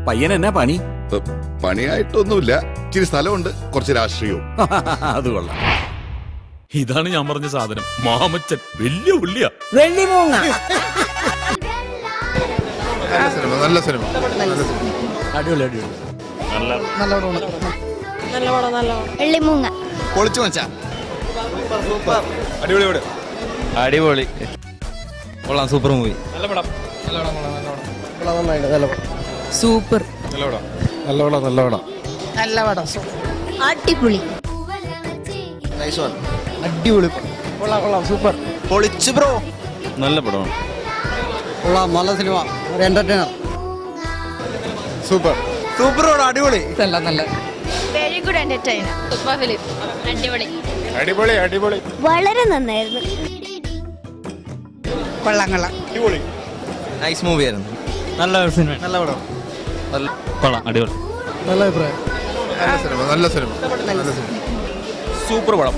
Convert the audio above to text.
പയ്യനെന്നാ പണി? പണിയായിട്ടൊന്നുമില്ല, ഇച്ചിരി സ്ഥലമുണ്ട്, കുറച്ച് രാഷ്ട്രീയവും. അത് കൊള്ളാം. ഇതാണ് ഞാൻ പറഞ്ഞ സാധനം, മാമച്ചൻ. വലിയ ഉള്ളിയാ. വെള്ളിമൂങ്ങ. നല്ല സിനിമ. അടിപൊളി അടിപൊളി. വെള്ളിമൂങ്ങ. പൊളിച്ചു വെച്ചാ അടിപൊളി അടിപൊളി കൊള്ളാം. Super movie. സൂപ്പർ. നല്ല പടം. അടിപൊളി. അടിപൊളി. കൊള്ളാം സൂപ്പർ. പൊളിച്ചു ബ്രോ. നല്ല പടമാണ്. കൊള്ളാം, നല്ല സിനിമ, ഒരു എന്റർടൈനർ. സൂപ്പർ. സൂപ്പർ പടം. അടിപൊളി. നല്ല very good entertainer. Super film. അടിപൊളി. അടിപൊളി അടിപൊളി. വളരെ നന്നായിരുന്നു. കൊള്ളാം. നൈസ് മൂവി ആയിരുന്നു. നല്ല സിനിമ. നല്ല പടം. കൊള്ളാം. അടിപൊളി. നല്ല അഭിപ്രായം. നല്ല സിനിമ. സൂപ്പർ പടം.